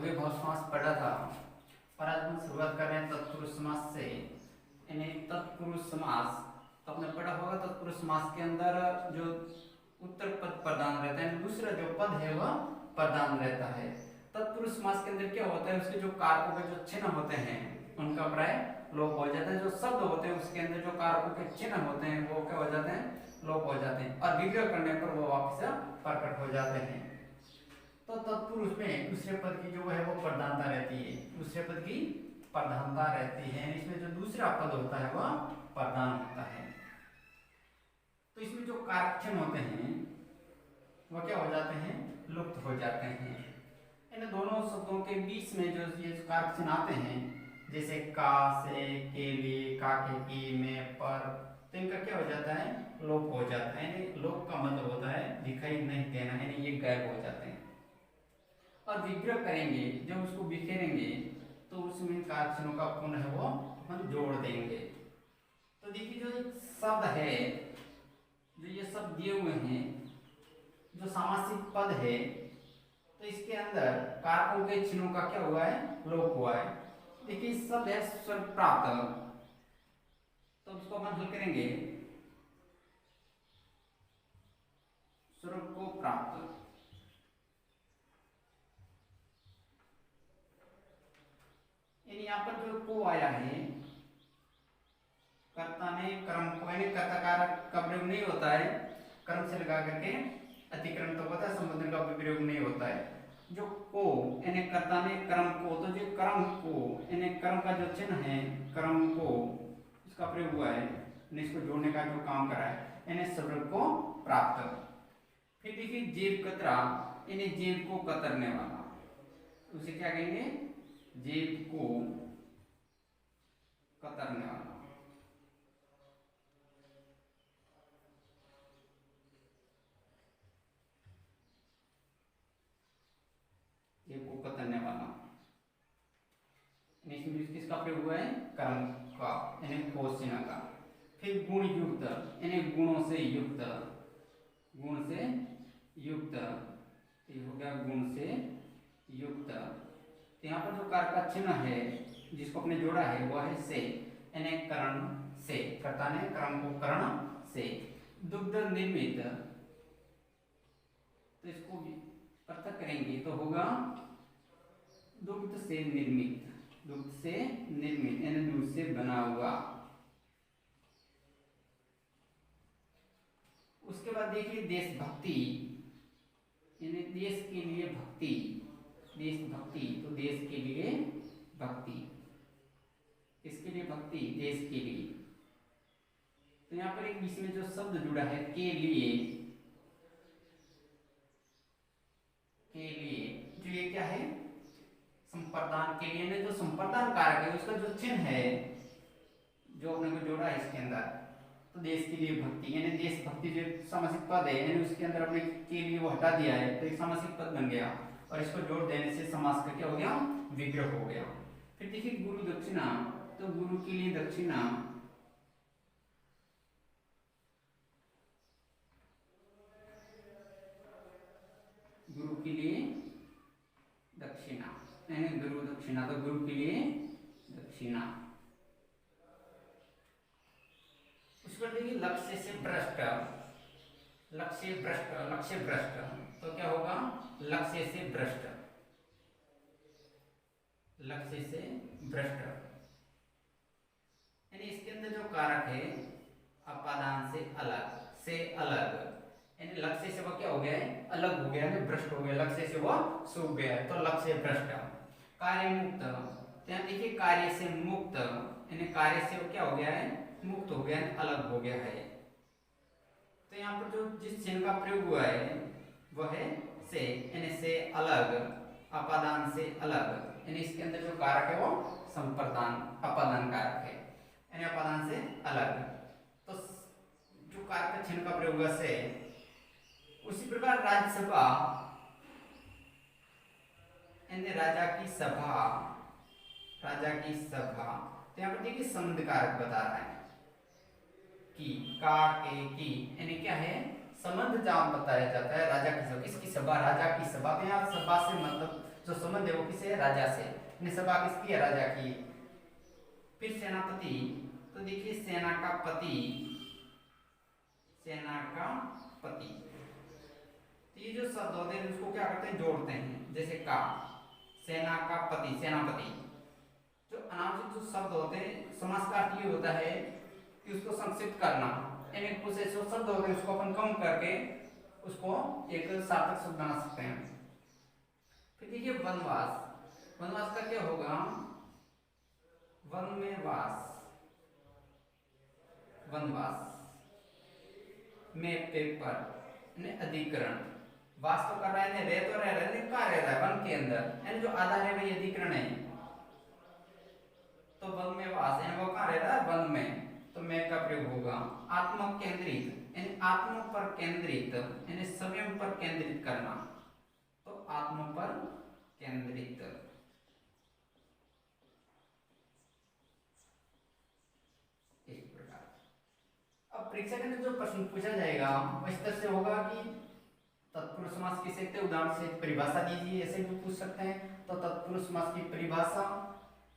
अव्ययभाव समास पढ़ा था, पर आज हम शुरुआत कर रहे हैं तत्पुरुष समास से। यानी तत्पुरुष समास तो आपने पढ़ा होगा। तत्पुरुष समास के अंदर जो उत्तर पद प्रधान रहता है, दूसरा जो पद है वह प्रधान रहता है। तत्पुरुष समास के अंदर क्या होता है, उसके जो कारकों के जो चिन्ह होते हैं उनका प्राय लोप हो जाता है। जो शब्द होते हैं उसके अंदर जो कारकों के चिन्ह होते हैं वो क्या हो जाते हैं, लोप हो जाते हैं, और विग्रह करने पर वो वापस प्रकट हो जाते हैं। तो तत्पुरुष में दूसरे पद की जो है वो प्रधानता रहती है, दूसरे पद की प्रधानता रहती है। इसमें जो दूसरा पद होता है वह प्रधान होता है। तो इसमें जो कारक चिन्ह होते हैं वह क्या हो जाते हैं, लुप्त हो जाते हैं। इन दोनों शब्दों के बीच में जो ये कारक चिन्ह आते हैं, जैसे का, से, के लिए, का, के, की, में, पर, तो इनका क्या हो जाता है, लोप हो जाता है। यानी लोप का मतलब होता है दिखाई नहीं देना, यानी ये गायब हो जाते हैं। और विग्रह करेंगे, जब उसको बिखेरेंगे तो उसमें कारक चिन्हों का पुनः वो हम जोड़ देंगे। तो देखिए जो शब्द है, जो ये शब्द दिए हुए हैं, जो सामासिक पद है, तो इसके अंदर कारकों के चिन्हों का क्या हुआ है, लोप हुआ है। देखिए शब्द है स्वर प्राप्त, तो उसको अपन हल करेंगे स्वर को प्राप्त। यानी यहाँ पर जो को आया है, कर्ता ने कर्म को, यानी कर्ता कारक का प्रयोग नहीं होता है, कर्म से लगा करके अतिक्रमण तो होता है, संबोधन का प्रयोग नहीं होता है। जो को यानी कर्ता ने कर्म को, तो जो कर्म को यानी कर्म का जो चिन्ह है, कर्म को इसका प्रयोग हुआ है, इसको जोड़ने का जो काम करा है, यानी शब्द को प्राप्त। फिर देखिए जेब कतरा, यानी जेब को कतरने वाला, उसे क्या कहेंगे, जेब को कतरने वाला। जेब को कतरने वाला, इसमें किसका प्रयोग हुआ है, कर्म का, यानी कोष चिन्ह का। फिर गुण युक्त, यानी गुणों से युक्त, गुण से युक्त, ये हो गया गुण से युक्त। तो यहाँ पर जो कारक का चिन्ह है जिसको अपने जोड़ा है वह है से, यानी करण से, कर्ता ने कर्म को करण से। दुग्ध निर्मित, तो इसको भी पृथक करेंगे तो होगा दुग्ध से निर्मित, दुग्ध से निर्मित यानी दूध से बना हुआ। उसके बाद देखिए देशभक्ति, यानी देश के लिए भक्ति, देशभक्ति, तो देश के लिए भक्ति, किसके लिए भक्ति, देश के लिए। तो यहाँ पर एक बीच में जो शब्द जुड़ा है के लिए, के लिए, जो ये क्या है, संप्रदान के लिए, जो संप्रदान कारक है उसका जो चिन्ह है जो अपने को जोड़ा है इसके अंदर, तो देश के लिए भक्ति, यानी देशभक्ति जो सामासिक पद है, यानी उसके अंदर अपने के लिए वो हटा दिया है तो एक सामासिक पद बन गया, और इसको जोड़ देने से समास का क्या हो गया, विग्रह हो गया। फिर देखिए गुरु दक्षिणा, तो गुरु के लिए दक्षिणा, गुरु के लिए दक्षिणा, यानी गुरु दक्षिणा, तो गुरु के लिए दक्षिणा। उसको देखिए लक्ष्य से भ्रष्ट, लक्ष्य भ्रष्ट, लक्ष्य भ्रष्ट, तो क्या होगा, लक्ष्य से भ्रष्ट, लक्ष्य से भ्रष्ट। यानी इसके अंदर जो कारक है अपादान से अलग, से अलग, यानी लक्ष्य से वह क्या हो गया है, अलग हो गया है, भ्रष्ट हो गया, लक्ष्य से वह सूख गया है, तो लक्ष्य भ्रष्ट। कार्य मुक्त, तो यहाँ देखिए कार्य से मुक्त, यानी कार्य से वो क्या हो गया है, मुक्त हो गया है, अलग हो गया है। तो यहाँ पर जो जिस चिन्ह का प्रयोग हुआ है वह है से, यानी से अलग, अपादान से अलग, यानी इसके अंदर जो कारक है वो संप्रदान अपादान कारक है, यानी अपादान से अलग। तो जो कारक का चिन्ह का प्रयोग हुआ से, उसी प्रकार राज्यसभा, यानी राजा की सभा, राजा की सभा, तो यहाँ पर देखिए संबंध कारक बता रहा है कि का, के, की, यानी क्या है, संबंध जहाँ बताया जाता है राजा की सभा, किसकी सभा, राजा की सभा। तो यहाँ सभा से मतलब जो संबंध है वो किसे है, राजा से। सभा किसकी है, राजा की। फिर सेनापति, तो देखिए सेना का पति, सेना का पति, तो ये जो शब्द होते हैं उसको क्या करते हैं, जोड़ते हैं। जैसे का, सेना का पति, सेनापति। जो अनावश्यक जो शब्द होते हैं, समास का अर्थ ये होता है कि उसको संक्षिप्त करना, यानी कुछ ऐसे शब्द होते हैं उसको अपन कम करके उसको एक सार्थक शब्द बना सकते हैं। फिर देखिए वनवास, वनवास का क्या होगा, वन में वास, वनवास में पेपर अधिकरण, वास तो कर रहा है, रह तो रह रहा है, कहाँ रह रहा है, वन के अंदर, यानी जो आधार है वही अधिकरण है। तो वन में वास यानी वो कहाँ रह रहा है, वन में, तो मैं का प्रयोग होगा। आत्म केंद्रित यानी आत्म पर केंद्रित, यानी स्वयं पर केंद्रित करना, तो आत्म पर केंद्रित। इस प्रकार अब परीक्षा के अंदर जो प्रश्न पूछा जाएगा वो इस तरह से होगा कि तत्पुरुष समास किसे कहते हैं, उदाहरण से परिभाषा दीजिए, ऐसे भी पूछ सकते हैं। तो तत्पुरुष समास की परिभाषा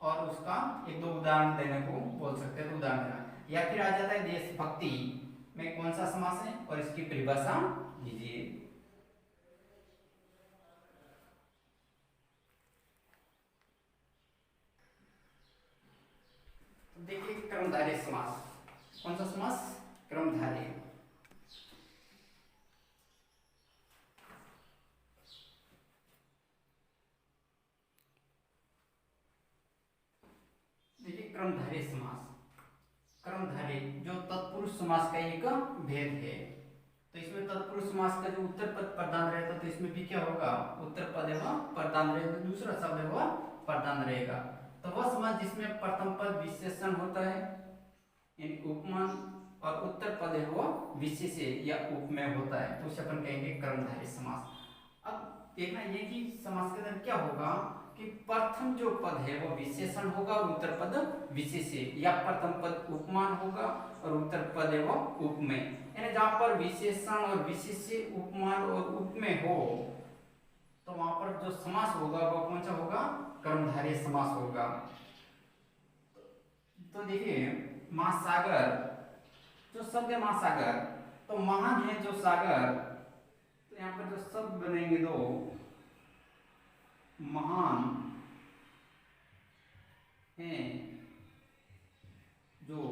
और उसका एक दो उदाहरण देने को बोल सकते हैं, तो उदाहरण देना। या फिर आ जाता है देशभक्ति में कौन सा समास है और इसकी परिभाषा दीजिए। तो देखिए क्रमधारय समास, कौन सा समास, क्रमधारय। देखिए क्रमधारय समास, क्रमधारय जो तत्पुरुष समास का एक भेद है। तो इसमें तत्पुरुष समास का जो उत्तर पद प्रधान रहता तो इसमें भी क्या होगा, उत्तर पद एवं प्रधान रहेगा, दूसरा शब्द है वह प्रधान रहेगा। तो वह समास जिसमें प्रथम पद विशेषण होता है यानी उपमान, और उत्तर पद है वो विशेष्य या उपमेय होता है, तो उसे अपन कहेंगे कर्मधारय समास। अब देखना ये कि समास के अंदर क्या होगा कि प्रथम जो पद है वो विशेषण होगा और उत्तर पद विशेष्य, या प्रथम पद उपमान होगा और उत्तर पद है वो उपमेय। यानी जहां पर विशेषण और विशेष्य, उपमान और उपमेय हो तो वहां पर जो समास होगा वो कौन सा होगा, कर्मधारय समास होगा। तो देखिए महासागर, जो शब्द है महासागर, तो महान है जो सागर, तो यहाँ पर जो शब्द बनेंगे दो, महान है जो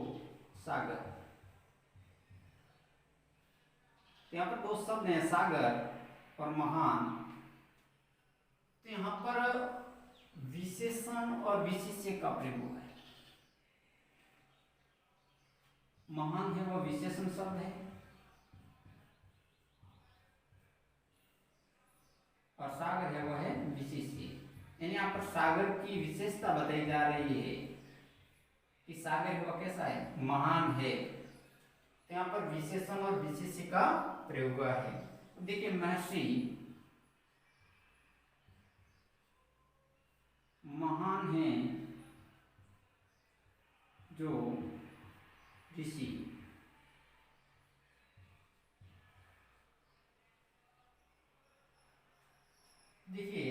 सागर, यहाँ पर दो शब्द हैं सागर और महान। तो यहाँ पर विशेषण और विशेष्य का प्रयोग है। महान है वह विशेषण शब्द है और सागर है वह है विशेष्य, यानी यहाँ पर सागर की विशेषता बताई जा रही है कि सागर वह कैसा है, महान है। तो यहाँ पर विशेषण और विशेष्य का प्रयोग है। देखिए महर्षि, महान है जो ऋषि, देखिए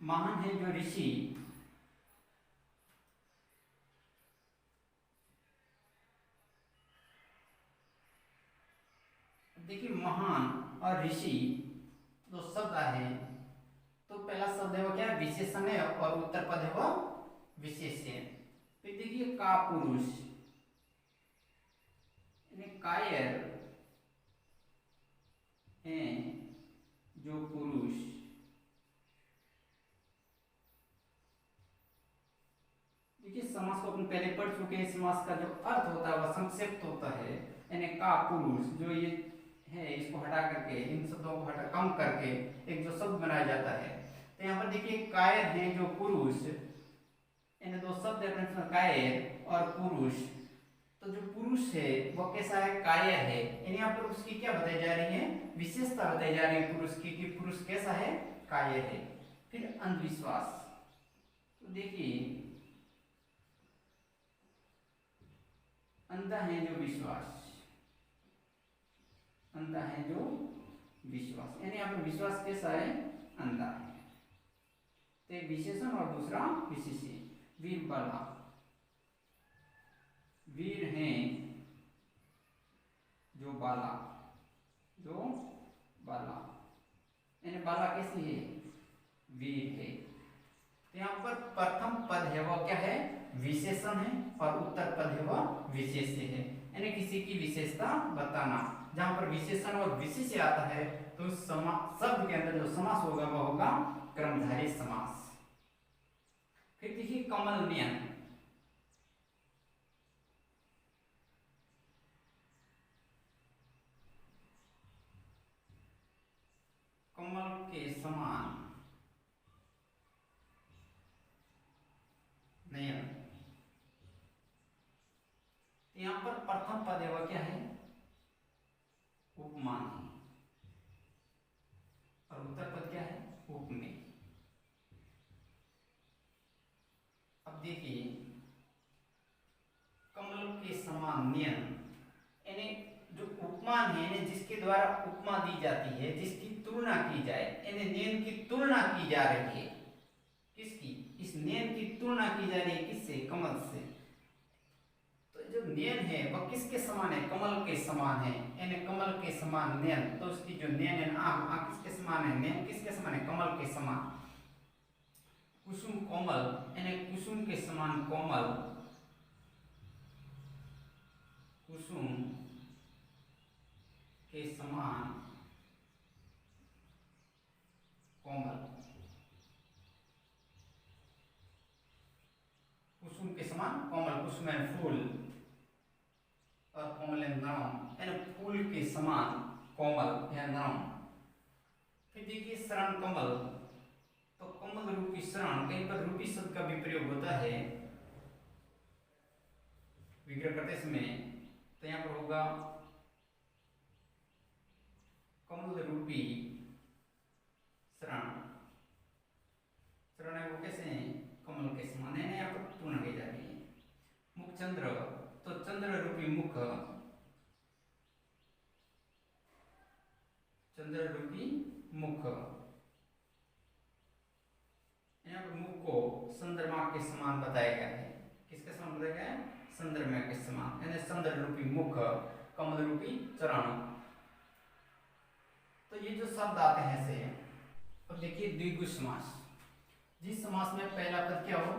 महान है जो ऋषि, देखिए महान और ऋषि दो शब्द आए, तो पहला शब्द है वो क्या है, विशेषण है, और उत्तर पद है वो विशेष्य है। फिर देखिए का पुरुष, कायर हैं जो पुरुष, देखिए समास को अपन पहले पढ़ चुके हैं। समास का जो अर्थ होता है वह संक्षिप्त होता है, यानी का पुरुष जो ये है इसको हटा करके, इन शब्दों को हटा कम करके एक जो शब्द बनाया जाता है। तो यहाँ पर देखिए कायर है जो पुरुष, यानी दो शब्द है कायर और पुरुष। तो जो पुरुष है वो कैसा है, कायर है, यानी यहाँ पर उसकी क्या बताई जा रही है, विशेषता बताई जा रही है पुरुष की, कि पुरुष कैसा है, कायर है। फिर अंधविश्वास, तो देखिए अंधा है जो विश्वास, अंधा है जो विश्वास, यानी यहाँ पे विश्वास कैसा है, अंधा है। तो एक विशेषण और दूसरा विशेषण। वीर बाला, वीर हैं जो बाला, जो बाला, यानी बाला कैसी है, वीर है। तो यहाँ पर प्रथम पद है वह क्या है, विशेषण है, और उत्तर पद है वह विशेष्य है, यानी किसी की विशेषता बताना। जहां पर विशेषण और विशेष्य आता है तो शब्द के अंदर जो समास होगा वह होगा कर्मधारय समास। फिर देखिए कमल नयन, कमल के समान नयन। यहाँ पर प्रथम पद है वह क्या है, उपमान है, और उत्तर पद क्या है, उपमेय। अब देखिए कमल के समान नयन, यानी जो उपमान है, यानी जिसके द्वारा उपमा दी जाती है, जिसकी तुलना की जाए, यानी नयन की तुलना की जा रही है, किसकी, इस नयन की तुलना की जा रही है, किससे, कमल से। तो जो नयन है वह किसके समान है, कमल के समान है, यानी कमल के समान नयन। तो उसकी जो नयन है, आंख किसके समान है, नयन किसके समान है, कमल के समान। कुसुम कोमल, यानी कुसुम के समान कोमल, कुसुम के समान कोमल, कुसुम के समान कोमल, कुसुम है फूल और कोमल है नरम, यानी फूल के समान कोमल या नरम। फिर देखिए शरण कमल, तो कमल रूपी शरण, कहीं पर रूपी शब्द का भी प्रयोग होता है विग्रह करते समय, तो यहाँ पर होगा कमल रूपी शरण। शरण है वो कैसे है, कमल के समान है, यहाँ पर तुलना की जा रही है। मुख चंद्र, तो चंद्र रूपी मुख, चंद्र रूपी मुख, यहाँ पर मुख को चंद्रमा के समान बताया गया है। किसके समान बताया गया है, चंद्रमा के समान, यानी चंद्र रूपी मुख, कमल रूपी चरण। तो ये जो शब्द आते हैं ऐसे। अब देखिए द्विगु समास, जिस समास में पहला पद क्या हो,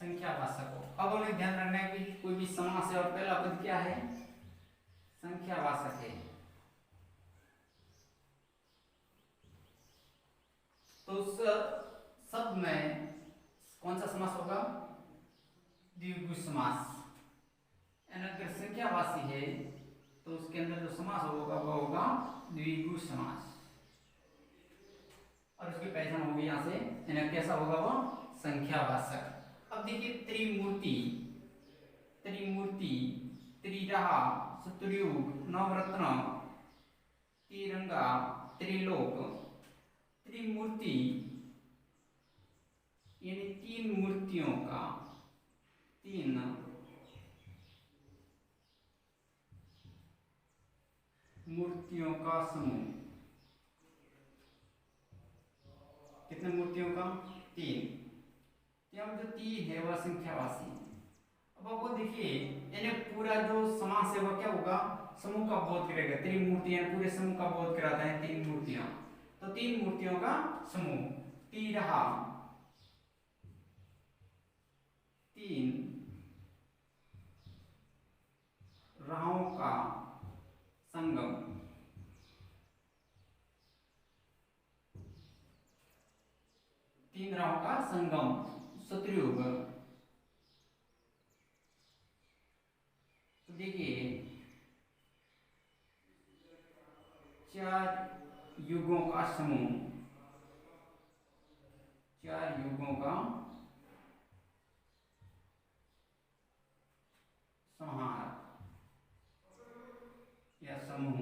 संख्यावाचक हो। अब हमें ध्यान रखना है कि कोई भी समास है और पहला पद क्या है, संख्यावाचक है, तो उस शब्द में कौन सा समास होगा, द्विगु समास। यानी अगर संख्यावाची है तो उसके अंदर जो समास होगा वह होगा द्विगु समास, और उसकी पहचान होगी यहाँ से, यानी कैसा होगा वह, संख्यावाचक। अब देखिए त्रिमूर्ति, त्रिमूर्ति, त्रिराहा, शत्रुयुग, नवरत्न, तिरंगा, त्रिलोक। त्रिमूर्ति यानी तीन मूर्तियों का, तीन मूर्तियों का समूह। कितने मूर्तियों का, तीन। यहाँ जो तीन है वह संख्यावाची। अब आपको देखिए, यानी पूरा जो समास है वह क्या होगा, समूह का बोध करेगा। त्रिमूर्ति यानी पूरे समूह का बोध कराता है, तीन मूर्तियां, तो तीन मूर्तियों का समूह। तिरहा, तीन राहों का संगम, तीन राहों का संगम, शत्रुयुग। तो देखिए चार युगों का समूह, चार युगों का संहार या समूह।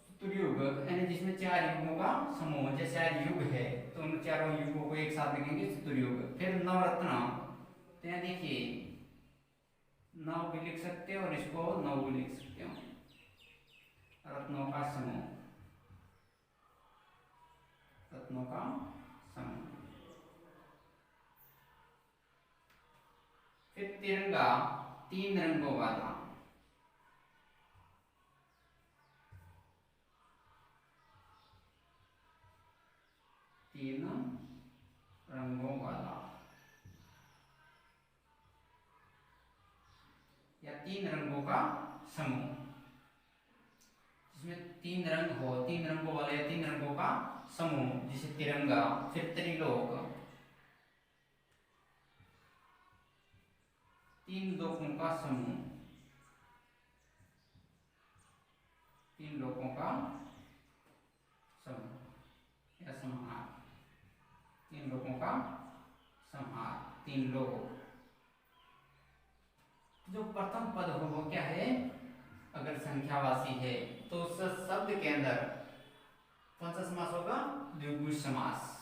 शत्रुयुग यानी जिसमें चार युगों का समूह, जैसे चार युग है तो उन चारों युगों को एक साथ लिखेंगे शत्रुयुग। फिर नवरत्न, तो यहाँ देखिए नव भी लिख सकते हैं और इसको नव भी लिख सकते हैं। सकते हो, रत्नों का समूह, रत्नों का समूह। फिर तिरंगा 3 रंगों वाला, तीन रंगों वाला या 3 रंगों का समूह, जिसमें 3 रंग हो, 3 रंगों वाले या 3 रंगों का समूह, जैसे तिरंगा। फिर त्रिलोक, 3 लोकों का समूह, 3 लोकों का समूह या संहार, 3 लोकों का संहार, 3 लोक। जो प्रथम पद हो वो क्या है, अगर संख्यावाची है तो उस शब्द के अंदर कौन सा समास होगा, द्विगु समास।